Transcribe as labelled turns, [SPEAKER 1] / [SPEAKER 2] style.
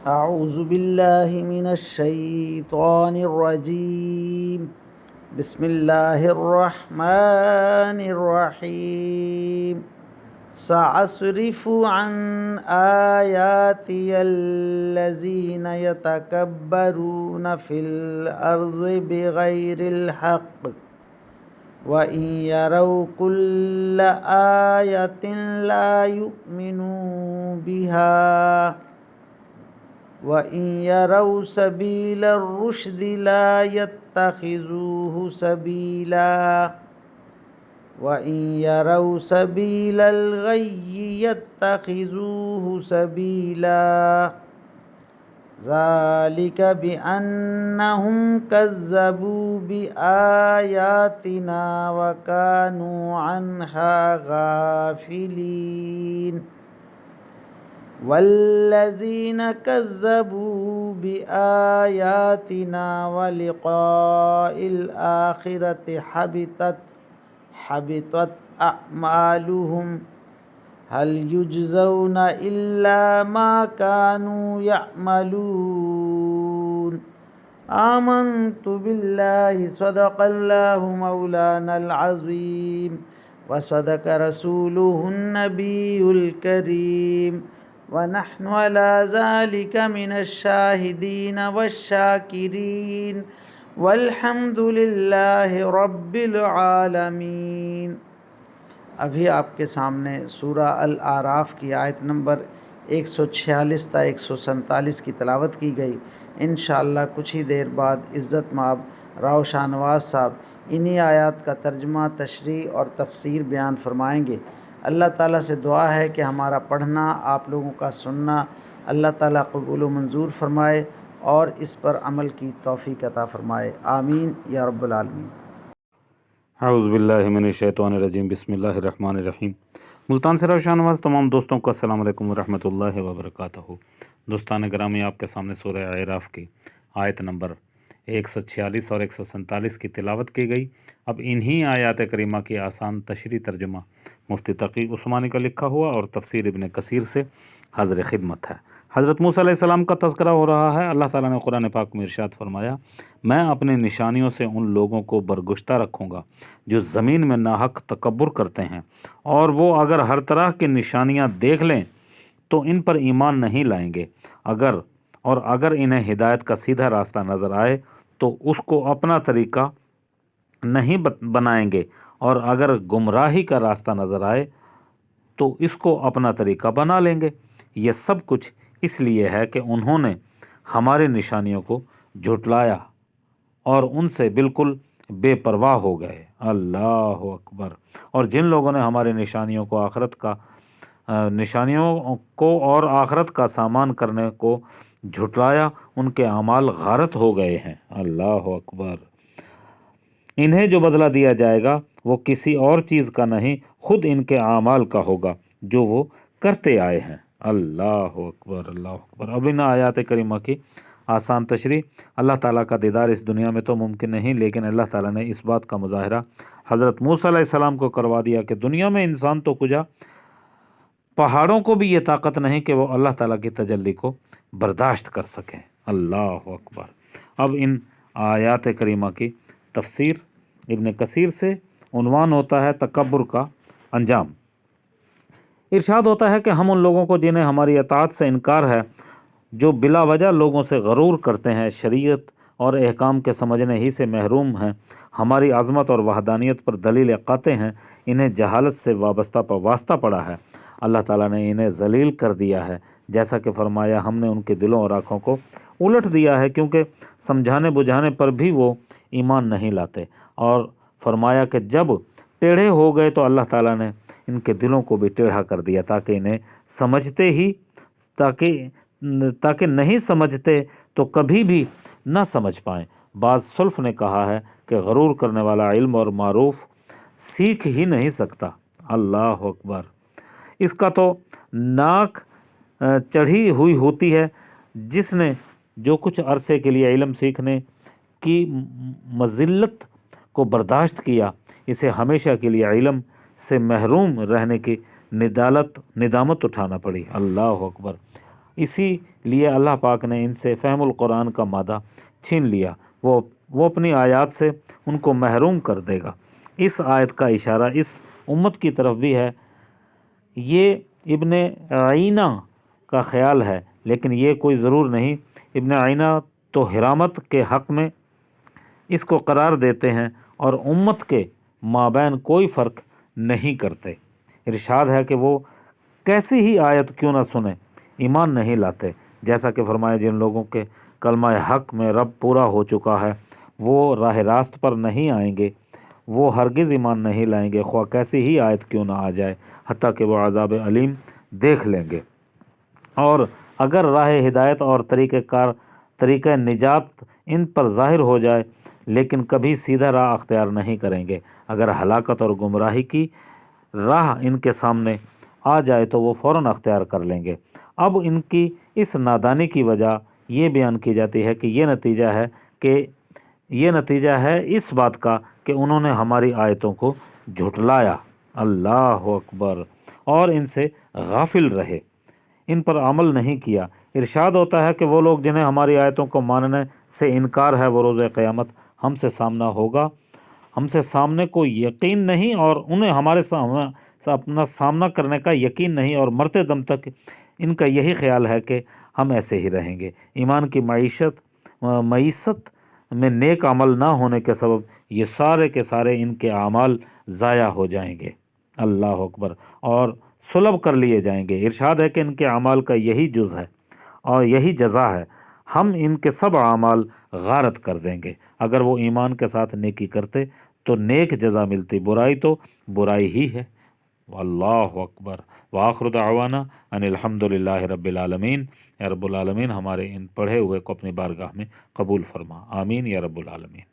[SPEAKER 1] أعوذ بالله من الشيطان الرجيم. بسم الله الرحمن الرحيم. سأصرف عن آياتي الذين يتكبرون في الأرض بغير الحق وإن يروا كل آية لا يؤمنوا بها وإن يروا سبيل الرشد لا يتخذوه سبيلا وإن يروا سبيل الغي يتخذوه سبيلا ذلك بأنهم كذبوا بآياتنا وكانوا عنها غافلين والذين كذبوا بآياتنا ولقاء الآخرة حبطت أعمالهم هل يجزون إلا ما كانوا يعملون آمنت بالله صدق الله مولانا العظيم وصدق رسوله النبي الكريم ونحن على ذلك من الشاهدين والشاكرين والحمد لله رب العالمین۔ ابھی آپ کے سامنے سورہ الاعراف کی آیت نمبر 146 تا 147 کی تلاوت کی گئی۔ انشاءاللہ کچھ ہی دیر بعد عزت مآب راؤ شاہ نواز صاحب انہی آیات کا ترجمہ، تشریح اور تفسیر بیان فرمائیں گے۔ اللہ تعالیٰ سے دعا ہے کہ ہمارا پڑھنا، آپ لوگوں کا سننا اللہ تعالیٰ قبول و منظور فرمائے اور اس پر عمل کی توفیق عطا فرمائے، آمین یا رب العالمین۔
[SPEAKER 2] اعوذ باللہ من الشیطان الرجیم، بسم اللہ الرحمن الرحیم۔ ملتان سے راؤ شاہ نواز تمام دوستوں کو السلام علیکم ورحمۃ اللہ وبرکاتہ۔ دوستان گرامی، آپ کے سامنے سورہ اعراف کی آیت نمبر 146 اور 147 کی تلاوت کی گئی۔ اب انہی آیات کریمہ کی آسان تشریح ترجمہ مفتی تقی عثمانی کا لکھا ہوا اور تفسیر ابن کثیر سے حاضر خدمت ہے۔ حضرت موسیٰ علیہ السلام کا تذکرہ ہو رہا ہے۔ اللہ تعالیٰ نے قرآن پاک میں ارشاد فرمایا، میں اپنی نشانیوں سے ان لوگوں کو برگشتہ رکھوں گا جو زمین میں ناحق تکبر کرتے ہیں، اور وہ اگر ہر طرح کی نشانیاں دیکھ لیں تو ان پر ایمان نہیں لائیں گے، اگر انہیں ہدایت کا سیدھا راستہ نظر آئے تو اس کو اپنا طریقہ نہیں بنائیں گے، اور اگر گمراہی کا راستہ نظر آئے تو اس کو اپنا طریقہ بنا لیں گے۔ یہ سب کچھ اس لیے ہے کہ انہوں نے ہماری نشانیوں کو جھٹلایا اور ان سے بالکل بے پرواہ ہو گئے۔ اللہ اکبر۔ اور جن لوگوں نے ہماری نشانیوں کو اور آخرت کا سامان کرنے کو جھٹلایا، ان کے اعمال غارت ہو گئے ہیں۔ اللہ اکبر۔ انہیں جو بدلہ دیا جائے گا وہ کسی اور چیز کا نہیں، خود ان کے اعمال کا ہوگا جو وہ کرتے آئے ہیں۔ اللہ اکبر، اللہ اکبر۔ اب ان آیات کریمہ کی آسان تشریح۔ اللہ تعالیٰ کا دیدار اس دنیا میں تو ممکن نہیں، لیکن اللہ تعالیٰ نے اس بات کا مظاہرہ حضرت موسیٰ علیہ السلام کو کروا دیا کہ دنیا میں انسان تو کجا، پہاڑوں کو بھی یہ طاقت نہیں کہ وہ اللہ تعالیٰ کی تجلی کو برداشت کر سکیں۔ اللہ اکبر۔ اب ان آیات کریمہ کی تفسیر ابن کثیر سے عنوان ہوتا ہے تکبر کا انجام۔ ارشاد ہوتا ہے کہ ہم ان لوگوں کو جنہیں ہماری اطاعت سے انکار ہے، جو بلا وجہ لوگوں سے غرور کرتے ہیں، شریعت اور احکام کے سمجھنے ہی سے محروم ہیں، ہماری عظمت اور وحدانیت پر دلیل قاطع ہیں، انہیں جہالت سے واسطہ پڑا ہے۔ اللہ تعالیٰ نے انہیں ذلیل کر دیا ہے، جیسا کہ فرمایا ہم نے ان کے دلوں اور آنکھوں کو الٹ دیا ہے، کیونکہ سمجھانے بجھانے پر بھی وہ ایمان نہیں لاتے، اور فرمایا کہ جب ٹیڑھے ہو گئے تو اللہ تعالیٰ نے ان کے دلوں کو بھی ٹیڑھا کر دیا تاکہ نہیں سمجھتے تو کبھی بھی نہ سمجھ پائیں۔ بعض سلف نے کہا ہے کہ غرور کرنے والا علم اور معروف سیکھ ہی نہیں سکتا۔ اللہ اکبر۔ اس کا تو ناک چڑھی ہوئی ہوتی ہے۔ جس نے جو کچھ عرصے کے لیے علم سیکھنے کی مذلت کو برداشت کیا، اسے ہمیشہ کے لیے علم سے محروم رہنے کی ندامت اٹھانا پڑی۔ اللہ اکبر۔ اسی لیے اللہ پاک نے ان سے فہم القرآن کا مادہ چھین لیا، وہ اپنی آیات سے ان کو محروم کر دے گا۔ اس آیت کا اشارہ اس امت کی طرف بھی ہے۔ یہ ابن عینہ کا خیال ہے، لیکن یہ کوئی ضرور نہیں۔ ابن عینہ تو حرامت کے حق میں اس کو قرار دیتے ہیں اور امت کے مابین کوئی فرق نہیں کرتے۔ ارشاد ہے کہ وہ کیسی ہی آیت کیوں نہ سنیں، ایمان نہیں لاتے۔ جیسا کہ فرمایا، جن لوگوں کے کلمہ حق میں رب پورا ہو چکا ہے وہ راہ راست پر نہیں آئیں گے، وہ ہرگز ایمان نہیں لائیں گے، خواہ کیسی ہی آیت کیوں نہ آ جائے، حتیٰ کہ وہ عذاب علیم دیکھ لیں گے۔ اور اگر راہ ہدایت اور طریقہ نجات ان پر ظاہر ہو جائے لیکن کبھی سیدھا راہ اختیار نہیں کریں گے، اگر ہلاکت اور گمراہی کی راہ ان کے سامنے آ جائے تو وہ فوراً اختیار کر لیں گے۔ اب ان کی اس نادانی کی وجہ یہ بیان کی جاتی ہے کہ یہ نتیجہ ہے اس بات کا کہ انہوں نے ہماری آیتوں کو جھٹلایا، اللہ اکبر، اور ان سے غافل رہے، ان پر عمل نہیں کیا۔ ارشاد ہوتا ہے کہ وہ لوگ جنہیں ہماری آیتوں کو ماننے سے انکار ہے، وہ روز قیامت ہم سے سامنا ہوگا، ہم سے سامنے کو یقین نہیں اور انہیں ہمارے اپنا سامنا کرنے کا یقین نہیں، اور مرتے دم تک ان کا یہی خیال ہے کہ ہم ایسے ہی رہیں گے۔ ایمان کی معیشت میں نیک عمل نہ ہونے کے سبب یہ سارے کے سارے ان کے اعمال ضائع ہو جائیں گے، اللہ اکبر، اور سلب کر لیے جائیں گے۔ ارشاد ہے کہ ان کے اعمال کا یہی جز ہے اور یہی جزا ہے، ہم ان کے سب اعمال غارت کر دیں گے۔ اگر وہ ایمان کے ساتھ نیکی کرتے تو نیک جزا ملتی، برائی تو برائی ہی ہے، اللہ اکبر۔ وآخر دعوانا ان الحمد للہ رب العالمین۔ یا رب العالمین ہمارے ان پڑھے ہوئے کو اپنی بارگاہ میں قبول فرما، آمین یا رب العالمین۔